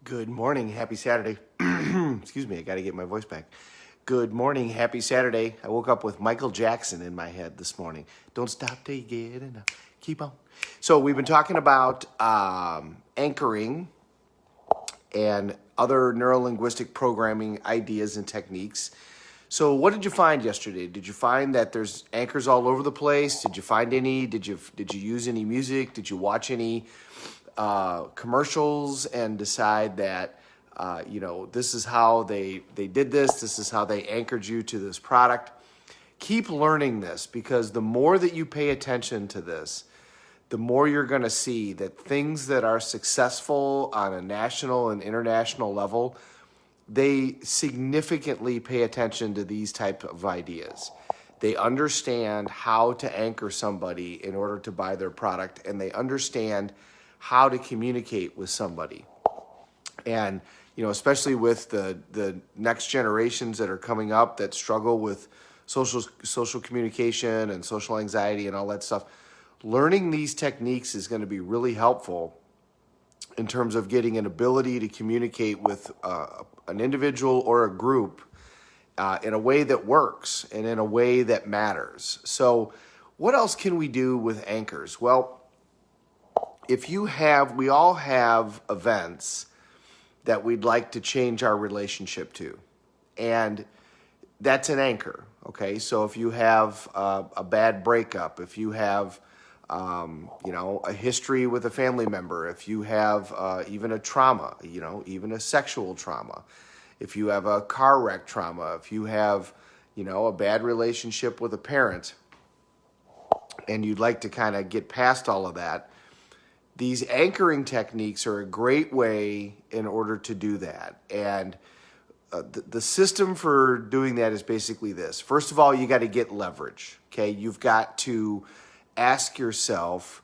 Good morning. Happy Saturday. Excuse me, I got to get my voice back. Good morning. Happy Saturday. I woke up with Michael Jackson in my head this morning. Don't stop till you get enough. Keep on. So, we've been talking about anchoring and other neurolinguistic programming ideas and techniques. So, what did you find yesterday? Did you find that there's anchors all over the place? Did you find any? Did you use any music? Did you watch any commercials and decide that this is how they did this? This is how they anchored you to this product. Keep learning this, because the more that you pay attention to this, the more you're going to see that things that are successful on a national and international level, they significantly pay attention to these type of ideas. They understand how to anchor somebody in order to buy their product, and they understand how to communicate with somebody. And especially with the next generations that are coming up that struggle with social communication and social anxiety and all that stuff, learning these techniques is going to be really helpful in terms of getting an ability to communicate with an individual or a group in a way that works and in a way that matters. So what else can we do with anchors? Well, we all have events that we'd like to change our relationship to. And that's an anchor, okay? So if you have a bad breakup, if you have, a history with a family member, if you have even a trauma, even a sexual trauma, if you have a car wreck trauma, if you have, a bad relationship with a parent, and you'd like to kind of get past all of that, these anchoring techniques are a great way in order to do that. And the system for doing that is basically this. First of all, you got to get leverage, okay? You've got to ask yourself,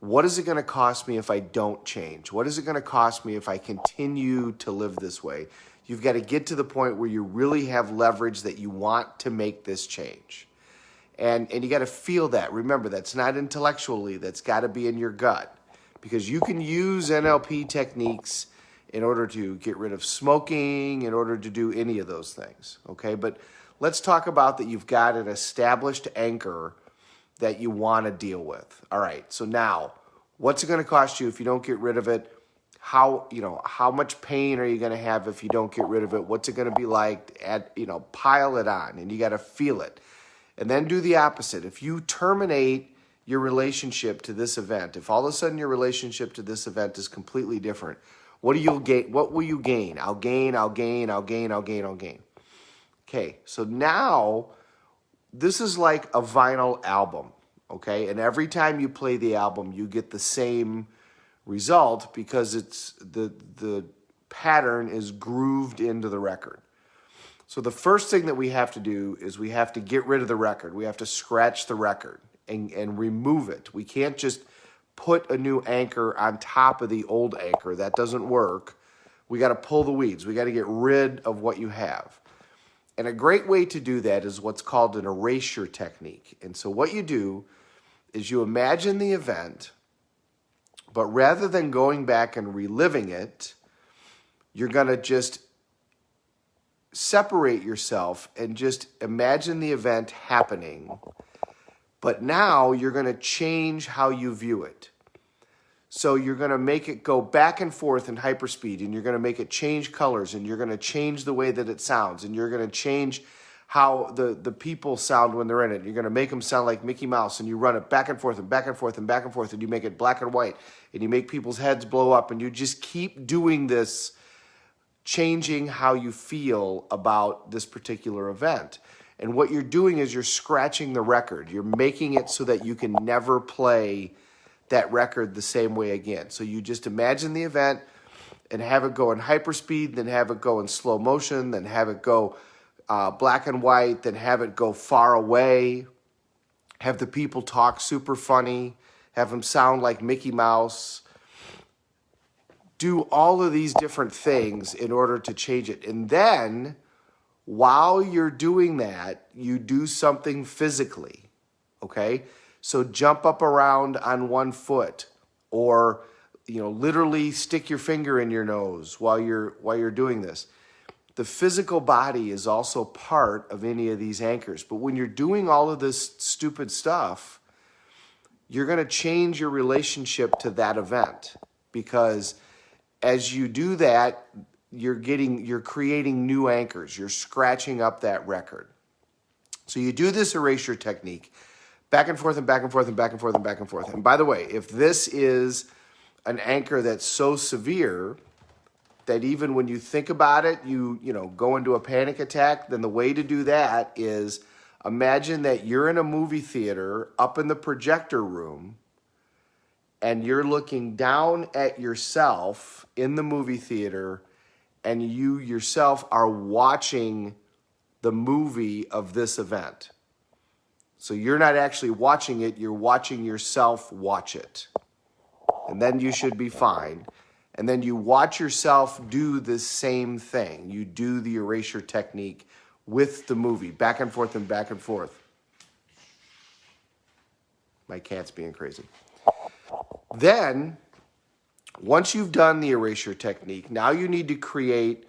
what is it going to cost me if I don't change? What is it going to cost me if I continue to live this way? You've got to get to the point where you really have leverage that you want to make this change. And you got to feel that. Remember, that's not intellectually. That's got to be in your gut. Because you can use NLP techniques in order to get rid of smoking, in order to do any of those things, okay? But let's talk about that you've got an established anchor that you want to deal with. All right, so now, what's it going to cost you if you don't get rid of it? How much pain are you going to have if you don't get rid of it? What's it going to be like? Pile it on, and you got to feel it. And then do the opposite. If you terminate your relationship to this event, if all of a sudden your relationship to this event is completely different, what will you gain? I'll gain. Okay, so now this is like a vinyl album, okay? And every time you play the album, you get the same result because it's the pattern is grooved into the record. So the first thing that we have to do is we have to get rid of the record. We have to scratch the record and remove it. We can't just put a new anchor on top of the old anchor. That doesn't work. We got to pull the weeds. We got to get rid of what you have. And a great way to do that is what's called an erasure technique. And so what you do is you imagine the event, but rather than going back and reliving it, you're going to just separate yourself and just imagine the event happening. But now you're going to change how you view it. So you're going to make it go back and forth in hyperspeed, and you're going to make it change colors, and you're going to change the way that it sounds, and you're going to change how the people sound when they're in it. You're going to make them sound like Mickey Mouse, and you run it back and forth and back and forth and back and forth, and you make it black and white, and you make people's heads blow up, and you just keep doing this, changing how you feel about this particular event. And what you're doing is you're scratching the record. You're making it so that you can never play that record the same way again. So you just imagine the event and have it go in hyperspeed, then have it go in slow motion, then have it go black and white, then have it go far away, have the people talk super funny, have them sound like Mickey Mouse. Do all of these different things in order to change it. And then while you're doing that, you do something physically, okay? So jump up around on one foot, or literally stick your finger in your nose while you're doing this. The physical body is also part of any of these anchors. But when you're doing all of this stupid stuff, you're going to change your relationship to that event, because as you do that, you're creating new anchors. You're scratching up that record. So you do this erasure technique back and forth and back and forth and back and forth and back and forth. And by the way, if this is an anchor that's so severe that even when you think about it, you go into a panic attack, then the way to do that is imagine that you're in a movie theater up in the projector room and you're looking down at yourself in the movie theater, and you yourself are watching the movie of this event. So you're not actually watching it, you're watching yourself watch it. And then you should be fine. And then you watch yourself do the same thing. You do the erasure technique with the movie, back and forth and back and forth. My cat's being crazy. Then, once you've done the erasure technique, now you need to create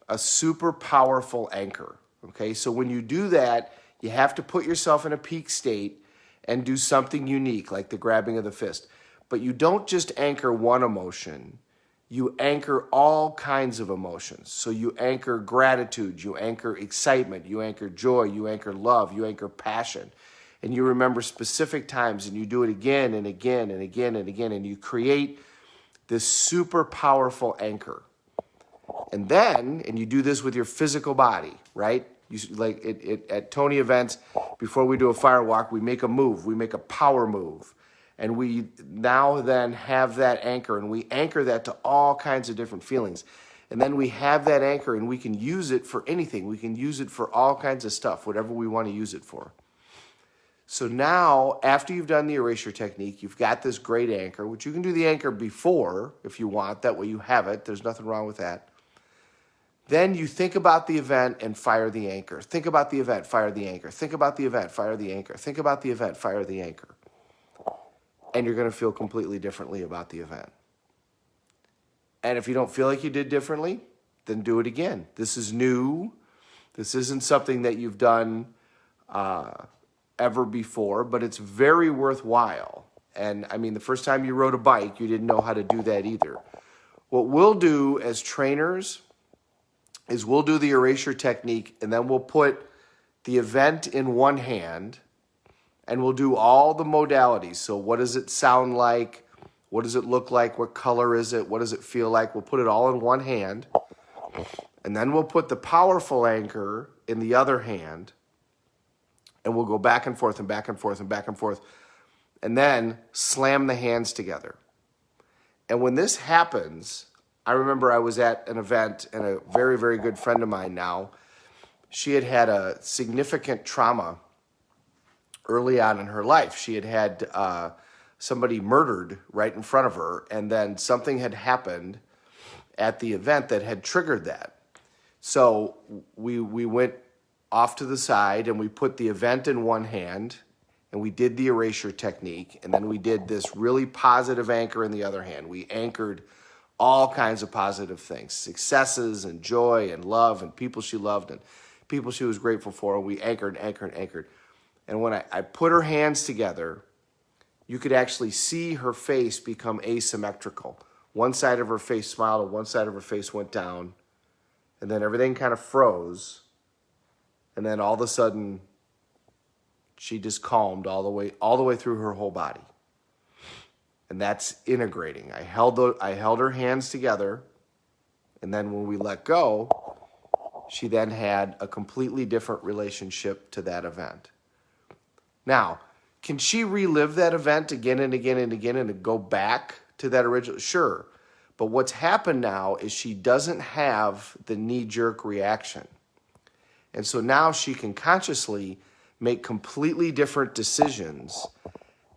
a super powerful anchor. Okay, so when you do that, you have to put yourself in a peak state and do something unique, like the grabbing of the fist. But you don't just anchor one emotion. You anchor all kinds of emotions. So you anchor gratitude, you anchor excitement, you anchor joy, you anchor love, you anchor passion. And you remember specific times, and you do it again and again and again and again, and you create this super powerful anchor. And then, and you do this with your physical body, right? Like at Tony events, before we do a fire walk, we make a move, we make a power move. And we now then have that anchor, and we anchor that to all kinds of different feelings. And then we have that anchor, and we can use it for anything. We can use it for all kinds of stuff, whatever we want to use it for. So now, after you've done the erasure technique, you've got this great anchor, which you can do the anchor before if you want. That way you have it. There's nothing wrong with that. Then you think about the event and fire the anchor. Think about the event, fire the anchor. Think about the event, fire the anchor. Think about the event, fire the anchor. And you're going to feel completely differently about the event. And if you don't feel like you did differently, then do it again. This is new. This isn't something that you've done ever before, but it's very worthwhile. And I mean, the first time you rode a bike, you didn't know how to do that either. What we'll do as trainers is we'll do the erasure technique, and then we'll put the event in one hand, and we'll do all the modalities. So what does it sound like? What does it look like? What color is it? What does it feel like? We'll put it all in one hand. And then we'll put the powerful anchor in the other hand. And we'll go back and forth and back and forth and back and forth. And then slam the hands together. And when this happens, I remember I was at an event, and a very, very good friend of mine now, she had had a significant trauma early on in her life. She had had somebody murdered right in front of her, and then something had happened at the event that had triggered that. So we went off to the side, and we put the event in one hand, and we did the erasure technique, and then we did this really positive anchor in the other hand. We anchored all kinds of positive things, successes and joy and love and people she loved and people she was grateful for. And we anchored, anchored, anchored. And when I put her hands together, you could actually see her face become asymmetrical. One side of her face smiled and one side of her face went down. And then everything kind of froze. And then all of a sudden, she just calmed all the way through her whole body. And that's integrating. I held her hands together, and then when we let go, she then had a completely different relationship to that event. Now, can she relive that event again and again and again and go back to that original? Sure. But what's happened now is she doesn't have the knee-jerk reaction. And so now she can consciously make completely different decisions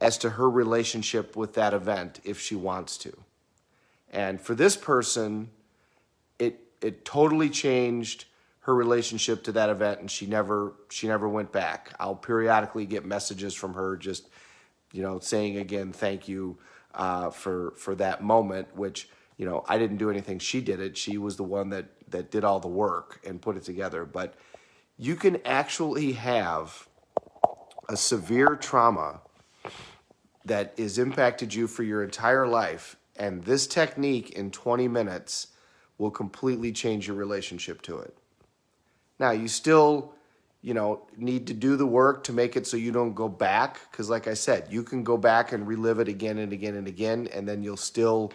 as to her relationship with that event if she wants to. And for this person, it totally changed her relationship to that event, and she never went back. I'll periodically get messages from her just, saying again, thank you. for that moment, which, you know, I didn't do anything. She did it. She was the one that did all the work and put it together. But you can actually have a severe trauma that has impacted you for your entire life, and this technique in 20 minutes will completely change your relationship to it. Now, you still, you know, need to do the work to make it so you don't go back, because like I said, you can go back and relive it again and again and again, and then you'll still,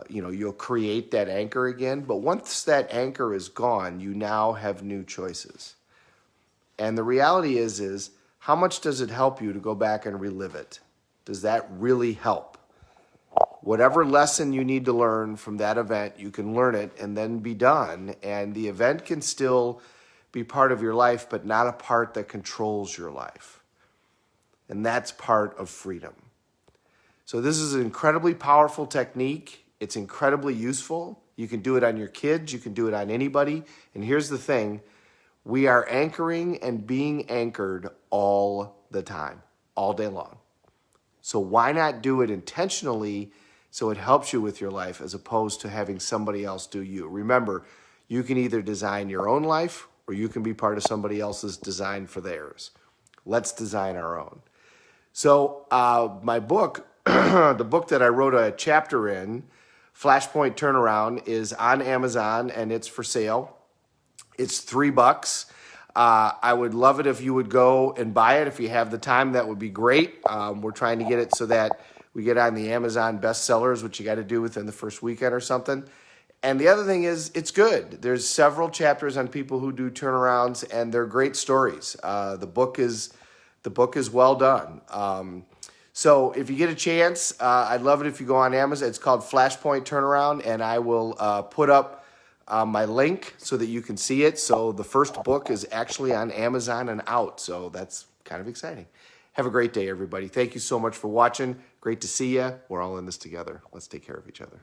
you'll create that anchor again. But once that anchor is gone, you now have new choices. And the reality is how much does it help you to go back and relive it? Does that really help? Whatever lesson you need to learn from that event, you can learn it and then be done. And the event can still be part of your life, but not a part that controls your life. And that's part of freedom. So this is an incredibly powerful technique. It's incredibly useful. You can do it on your kids. You can do it on anybody. And here's the thing. We are anchoring and being anchored all the time, all day long. So why not do it intentionally so it helps you with your life as opposed to having somebody else do you? Remember, you can either design your own life or you can be part of somebody else's design for theirs. Let's design our own. So my book, the book that I wrote a chapter in, Flashpoint Turnaround, is on Amazon and it's for sale. It's $3. I would love it if you would go and buy it. If you have the time, that would be great. We're trying to get it so that we get on the Amazon bestsellers, which you got to do within the first weekend or something. And the other thing is, it's good. There's several chapters on people who do turnarounds, and they're great stories. The book is well done. So if you get a chance, I'd love it if you go on Amazon. It's called Flashpoint Turnaround, and I will put up my link so that you can see it. So the first book is actually on Amazon and out. So that's kind of exciting. Have a great day, everybody. Thank you so much for watching. Great to see you. We're all in this together. Let's take care of each other.